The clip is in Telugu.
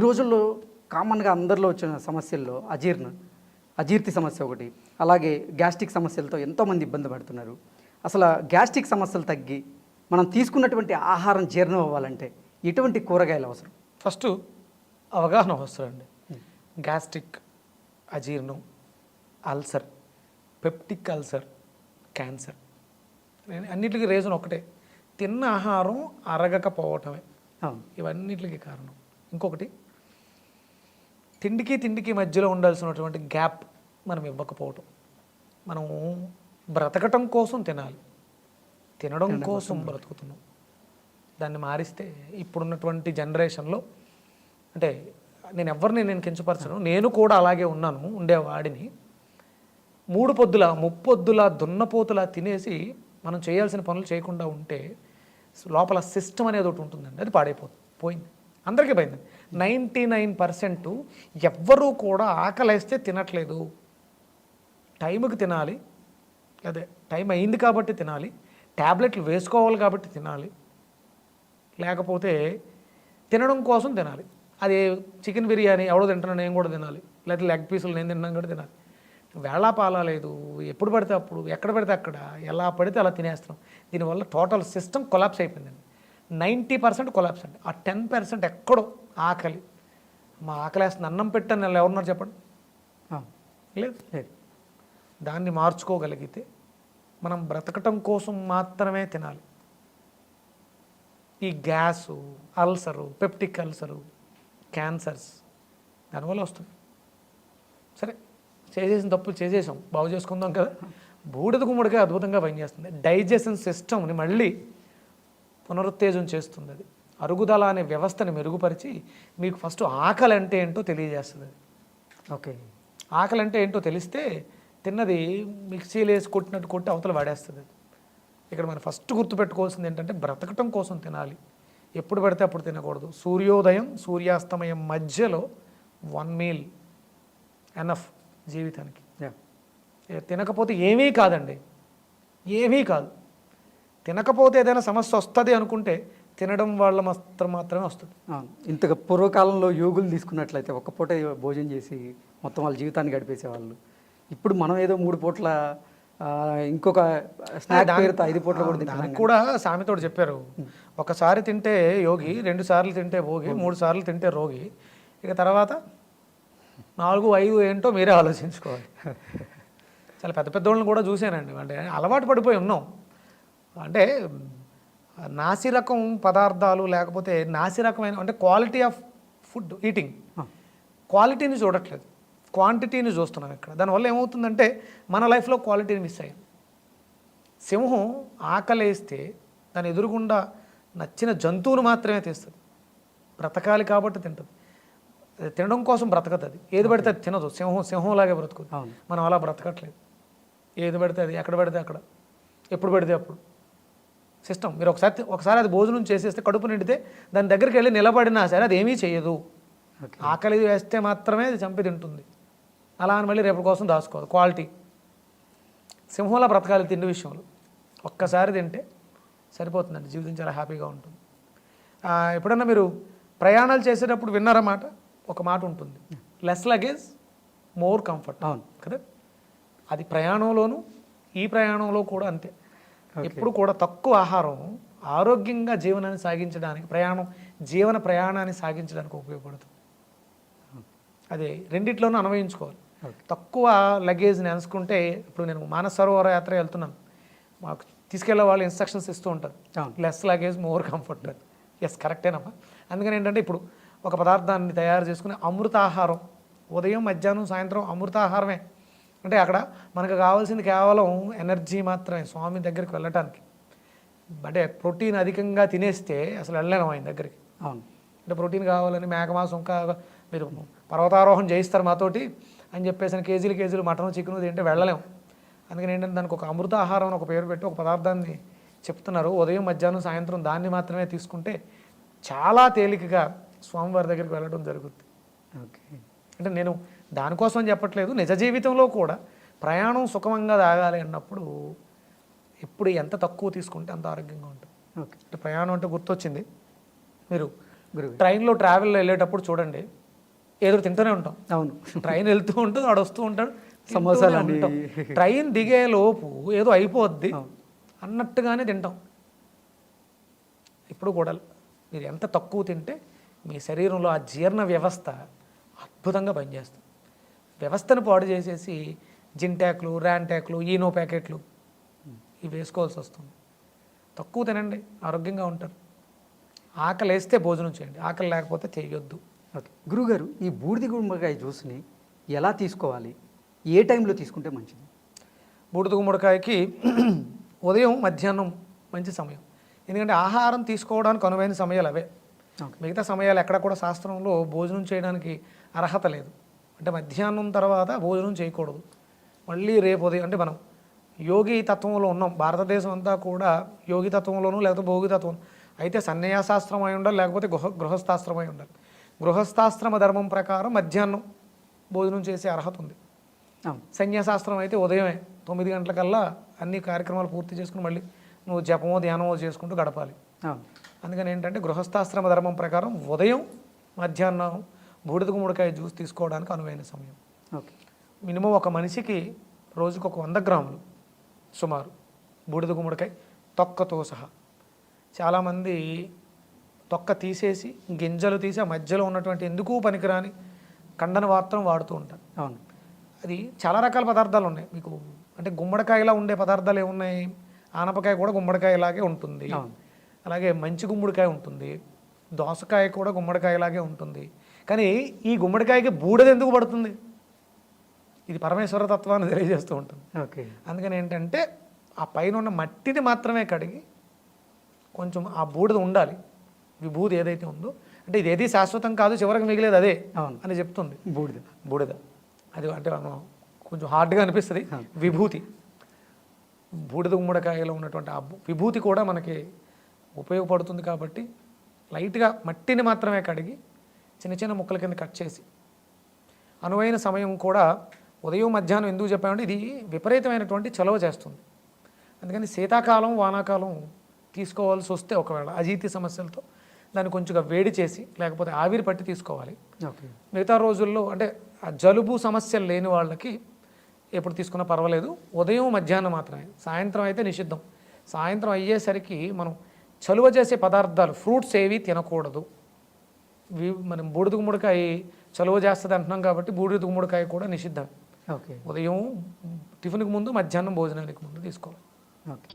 రోజుల్లో కామన్గా అందరిలో వచ్చిన సమస్యల్లో అజీర్తి సమస్య ఒకటి, అలాగే గ్యాస్ట్రిక్ సమస్యలతో ఎంతోమంది ఇబ్బంది పడుతున్నారు. అసలు గ్యాస్ట్రిక్ సమస్యలు తగ్గి మనం తీసుకున్నటువంటి ఆహారం జీర్ణం అవ్వాలంటే ఎటువంటి కూరగాయలు అవసరం? ఫస్ట్ అవగాహన అవసరం. గ్యాస్ట్రిక్, అజీర్ణం, అల్సర్, పెప్టిక్ అల్సర్, క్యాన్సర్ అన్నిటికీ రీజన్ ఒకటే, తిన్న ఆహారం అరగకపోవటమే. ఇవన్నిటికి కారణం. ఇంకొకటి, తిండికి మధ్యలో ఉండాల్సినటువంటి గ్యాప్ మనం ఇవ్వకపోవటం. మనం బ్రతకటం కోసం తినాలి, తినడం కోసం బ్రతుకుతున్నాం. దాన్ని మారిస్తే ఇప్పుడున్నటువంటి జనరేషన్లో, అంటే నేను కించపరచను, నేను కూడా అలాగే ఉండేవాడిని. 3 పొద్దుల ముప్పొద్దుల దున్నపోతులా తినేసి మనం చేయాల్సిన పనులు చేయకుండా ఉంటే లోపల సిస్టమ్ అనేది ఒకటి ఉంటుందండి, అది పోయింది. అందరికీ పోయింది. 99% ఎవ్వరూ కూడా ఆకలేస్తే తినట్లేదు. టైంకి తినాలి, అదే టైం అయింది కాబట్టి తినాలి, ట్యాబ్లెట్లు వేసుకోవాలి కాబట్టి తినాలి, లేకపోతే తినడం కోసం తినాలి. అది చికెన్ బిర్యానీ ఎవడో తింటున్నా నేను కూడా తినాలి, లేకపోతే లెగ్ పీసులు నేను తిన్నాను కూడా తినాలి. వేళాపాలా లేదు, ఎప్పుడు పడితే అప్పుడు, ఎక్కడ పడితే అక్కడ, ఎలా పడితే అలా తినేస్తున్నాం. దీనివల్ల టోటల్ సిస్టమ్ కొలాప్స్ అయిపోయిందండి. 90% కొలాప్స్ అండి. ఆ 10% ఎక్కడో ఆకలి, మా ఆకలేస్తుంది, అన్నం పెట్టాను నెల ఎవరున్నారు చెప్పండి? లేదు. దాన్ని మార్చుకోగలిగితే మనం బ్రతకటం కోసం మాత్రమే తినాలి. ఈ gas, ulcer, peptic ulcer, cancers దానివల్ల వస్తుంది. సరే, చేసేసిన తప్పులు చేసేసాం, బాగు చేసుకుందాం కదా. బూడిద గుమ్మడిగా అద్భుతంగా పనిచేస్తుంది. డైజెషన్ సిస్టమ్ని మళ్ళీ పునరుత్తేజం చేస్తుంది. అది అరుగుదల అనే వ్యవస్థని మెరుగుపరిచి మీకు ఫస్ట్ ఆకలి అంటే ఏంటో తెలియజేస్తుంది. ఓకే, ఆకలి అంటే ఏంటో తెలిస్తే తిన్నది మిక్సీలో వేసి కొట్టినట్టు కొట్టి అవతల వాడేస్తుంది. ఇక్కడ మనం ఫస్ట్ గుర్తుపెట్టుకోవాల్సింది ఏంటంటే బ్రతకటం కోసం తినాలి, ఎప్పుడు పడితే అప్పుడు తినకూడదు. సూర్యోదయం సూర్యాస్తమయం మధ్యలో 1 మీల్ ఎనఫ్ జీవితానికి. తినకపోతే ఏమీ కాదండి, ఏమీ కాదు. తినకపోతే ఏదైనా సమస్య వస్తుంది అనుకుంటే తినడం వల్ల మాత్రమే వస్తుంది. ఇంతగా పూర్వకాలంలో యోగులు తీసుకున్నట్లయితే ఒక్క పూట భోజనం చేసి మొత్తం వాళ్ళ జీవితాన్ని గడిపేసేవాళ్ళు. ఇప్పుడు మనం ఏదో 3 పూట్ల ఇంకొక స్నాక్ పేరుతో 5 పూట్ల కూడా తింటాం. దానికి కూడా సామెతోడు చెప్పారు, ఒకసారి తింటే యోగి, 2 సార్లు తింటే భోగి, 3 సార్లు తింటే రోగి, ఇక తర్వాత 4, 5 ఏంటో మీరే ఆలోచించుకోవాలి. చాలా పెద్ద వాళ్ళని కూడా చూశానండి, అంటే అలవాటు పడిపోయి ఉన్నాం. అంటే నాసిరకం పదార్థాలు, లేకపోతే నాసిరకమైన, అంటే క్వాలిటీ ఆఫ్ ఫుడ్ ఈటింగ్, క్వాలిటీని చూడట్లేదు, క్వాంటిటీని చూస్తున్నాం ఇక్కడ. దానివల్ల ఏమవుతుందంటే మన లైఫ్లో క్వాలిటీని మిస్ అయ్యాం. సింహం ఆకలేస్తే దాని ఎదురుగుండా నచ్చిన జంతువును మాత్రమే తీస్తుంది. బ్రతకాలి కాబట్టి తింటుంది, తినడం కోసం బ్రతకదు. అది ఏది పడితే అది తినదు. సింహంలాగే బ్రతుకుతుంది. మనం అలా బ్రతకట్లేదు. ఏది పడితే అది, ఎక్కడ పడితే అక్కడ, ఎప్పుడు పడితే అప్పుడు సిస్టమ్. మీరు ఒకసారి అది భోజనం చేసేస్తే, కడుపు నిండితే దాని దగ్గరికి వెళ్ళి నిలబడినా సరే అది ఏమీ చేయదు. ఆకలి వేస్తే మాత్రమే అది చంపి తింటుంది. అలా అని మళ్ళీ రేపటి కోసం దాచుకోవాలి. క్వాలిటీ సింహంలా బ్రతకాలి తిండి విషయంలో. ఒక్కసారి తింటే సరిపోతుందండి, జీవితం చాలా హ్యాపీగా ఉంటుంది. ఎప్పుడన్నా మీరు ప్రయాణాలు చేసేటప్పుడు విన్నారన్నమాట, ఒక మాట ఉంటుంది, లెస్ లగేజ్ మోర్ కంఫర్ట్. అవును కదా, అది ప్రయాణంలోనూ ఈ ప్రయాణంలో కూడా అంతే. ఎప్పుడు కూడా తక్కువ ఆహారం ఆరోగ్యంగా జీవనాన్ని సాగించడానికి, జీవన ప్రయాణాన్ని సాగించడానికి ఉపయోగపడుతుంది. అది రెండిట్లోనూ అన్వయించుకోవాలి. తక్కువ లగేజ్ని అనుకుంటే, ఇప్పుడు నేను మానస సరోవర యాత్ర వెళ్తున్నాను, మాకు తీసుకెళ్ళే వాళ్ళు ఇన్స్ట్రక్షన్స్ ఇస్తూ ఉంటారు, less luggage more comfort. Yes, కరెక్టేనమ్మా. అందుకని ఏంటంటే ఇప్పుడు ఒక పదార్థాన్ని తయారు చేసుకుని అమృతాహారం, ఉదయం మధ్యాహ్నం సాయంత్రం అమృతాహారమే. అంటే అక్కడ మనకు కావాల్సింది కేవలం ఎనర్జీ మాత్రమే, స్వామి దగ్గరికి వెళ్ళటానికి. అంటే ప్రోటీన్ అధికంగా తినేస్తే అసలు వెళ్ళలేము ఆయన దగ్గరికి. అంటే ప్రోటీన్ కావాలని మేకమాంసం, ఇంకా మీరు పర్వతారోహణ చేయిస్తారు మాతోటి అని చెప్పేసి కేజీలు మటన్ చికెన్ తింటే వెళ్ళలేము. అందుకని ఏంటంటే దానికి ఒక అమృతాహారం అని ఒక పేరు పెట్టి ఒక పదార్థాన్ని చెప్తున్నారు. ఉదయం మధ్యాహ్నం సాయంత్రం దాన్ని మాత్రమే తీసుకుంటే చాలా తేలికగా స్వామివారి దగ్గరికి వెళ్ళడం జరుగుతుంది. ఓకే, అంటే నేను దానికోసం అని చెప్పట్లేదు, నిజ జీవితంలో కూడా ప్రయాణం సుఖమంగా సాగాలి అన్నప్పుడు ఎప్పుడు ఎంత తక్కువ తీసుకుంటే అంత ఆరోగ్యంగా ఉంటుంది. ఓకే, అంటే ప్రయాణం అంటే గుర్తొచ్చింది, మీరు గురువు ట్రైన్లో ట్రావెల్లో వెళ్ళేటప్పుడు చూడండి, ఏదో తింటూనే ఉంటాం. అవును. ట్రైన్ వెళ్తూ ఉంటుంది, వాడు వస్తూ ఉంటాడు, సమోసాలు తింటూనే అండి. ఉంటాం. ట్రైన్ దిగే లోపు ఏదో అయిపోద్ది అవును. అన్నట్టుగానే తింటాం. ఇప్పుడు కూడా మీరు ఎంత తక్కువ తింటే మీ శరీరంలో ఆ జీర్ణ వ్యవస్థ అద్భుతంగా పనిచేస్తుంది. వ్యవస్థను పాడు చేసేసి జింటాక్లు, ర్యాంటాక్లు, ఈనో ప్యాకెట్లు ఇవి వేసుకోవాల్సి వస్తుంది. తక్కువ తినండి, ఆరోగ్యంగా ఉంటారు. ఆకలి వేస్తే భోజనం చేయండి, ఆకలి లేకపోతే చేయొద్దు. ఓకే గురువుగారు, ఈ బూడిద గుమ్మడికాయ జ్యూస్ని ఎలా తీసుకోవాలి, ఏ టైంలో తీసుకుంటే మంచిది? బూడిద గుమ్మడికాయకి ఉదయం మధ్యాహ్నం మంచి సమయం. ఎందుకంటే ఆహారం తీసుకోవడానికి అనువైన సమయాలు అవే. ఓకే. మిగతా సమయాలు ఎక్కడ కూడా శాస్త్రంలో భోజనం చేయడానికి అర్హత లేదు. అంటే మధ్యాహ్నం తర్వాత భోజనం చేయకూడదు. మళ్ళీ రేపు ఉదయం, అంటే మనం యోగి తత్వంలో ఉన్నాం, భారతదేశం అంతా కూడా యోగి తత్వంలోనూ లేకపోతే భోగి తత్వం అయితే సన్యాసాస్త్రం అయి ఉండాలి, లేకపోతే గృహస్థాశ్రమం అయి ఉండాలి. గృహస్థాశ్రమ ధర్మం ప్రకారం మధ్యాహ్నం భోజనం చేసే అర్హత ఉంది. అవును. సన్యాసాస్త్రం అయితే ఉదయమే 9 గంటలకల్లా అన్ని కార్యక్రమాలు పూర్తి చేసుకుని మళ్ళీ నువ్వు జపమో ధ్యానమో చేసుకుంటూ గడపాలి. అవును. అందుకని ఏంటంటే గృహస్థాశ్రమ ధర్మం ప్రకారం ఉదయం మధ్యాహ్నం బూడిద గుమ్మడికాయ జ్యూస్ తీసుకోవడానికి అనువైన సమయం. ఓకే. మినిమం ఒక మనిషికి రోజుకు ఒక 100 గ్రాములు సుమారు బూడిద గుమ్మడికాయ తొక్కతో సహా. చాలామంది తొక్క తీసేసి గింజలు తీసి ఆ మధ్యలో ఉన్నటువంటి ఎందుకు పనికిరాని కండను మాత్రం వాడుతూ ఉంటారు. అవును. అది చాలా రకాల పదార్థాలు ఉన్నాయి మీకు. అంటే గుమ్మడికాయలా ఉండే పదార్థాలు ఏమున్నాయి? ఆనపకాయ కూడా గుమ్మడికాయలాగే ఉంటుంది, అవును. అలాగే మంచి గుమ్మడికాయ ఉంటుంది, దోసకాయ కూడా గుమ్మడికాయలాగే ఉంటుంది. కానీ ఈ గుమ్మడికాయకి బూడిద ఎందుకు పడుతుంది? ఇది పరమేశ్వర తత్వాన్ని తెలియజేస్తూ ఉంటుంది. ఓకే. అందుకని ఏంటంటే ఆ పైన ఉన్న మట్టిని మాత్రమే కడిగి కొంచెం ఆ బూడిద ఉండాలి, విభూది ఏదైతే ఉందో. అంటే ఇది ఏది శాశ్వతం కాదు, చివరికి మిగిలేదు అదే అవును అని చెప్తుంది బూడిద. బూడిద. అది అంటే మనం కొంచెం హార్డ్గా అనిపిస్తుంది. విభూతి, బూడిద గుమ్మడికాయలో ఉన్నటువంటి ఆ విభూతి కూడా మనకి ఉపయోగపడుతుంది. కాబట్టి లైట్గా మట్టిని మాత్రమే కడిగి చిన్న చిన్న ముక్కల కింద కట్ చేసి, అనువైన సమయం కూడా ఉదయం మధ్యాహ్నం ఎందుకు చెప్పామంటే ఇది విపరీతమైనటువంటి చలవ చేస్తుంది. అందుకని శీతాకాలం వానాకాలం తీసుకోవాల్సి వస్తే ఒకవేళ అజీర్తి సమస్యలతో దాన్ని కొంచెంగా వేడి చేసి లేకపోతే ఆవిరి పట్టి తీసుకోవాలి. ఓకే. మిగతా రోజుల్లో అంటే ఆ జలుబు సమస్యలు లేని వాళ్ళకి ఎప్పుడు తీసుకున్నా పర్వాలేదు. ఉదయం మధ్యాహ్నం మాత్రమే, సాయంత్రం అయితే నిషిద్ధం. సాయంత్రం అయ్యేసరికి మనం చలువ చేసే పదార్థాలు ఫ్రూట్స్ ఏవి తినకూడదు. మనం బూడిద గుమ్మడికాయ చలువ చేస్తుంది అంటున్నాం కాబట్టి బూడిద గుమ్మడికాయ కూడా నిషిద్ధం. ఓకే. ఉదయం టిఫిన్కి ముందు, మధ్యాహ్నం భోజనానికి ముందు తీసుకోవాలి. ఓకే.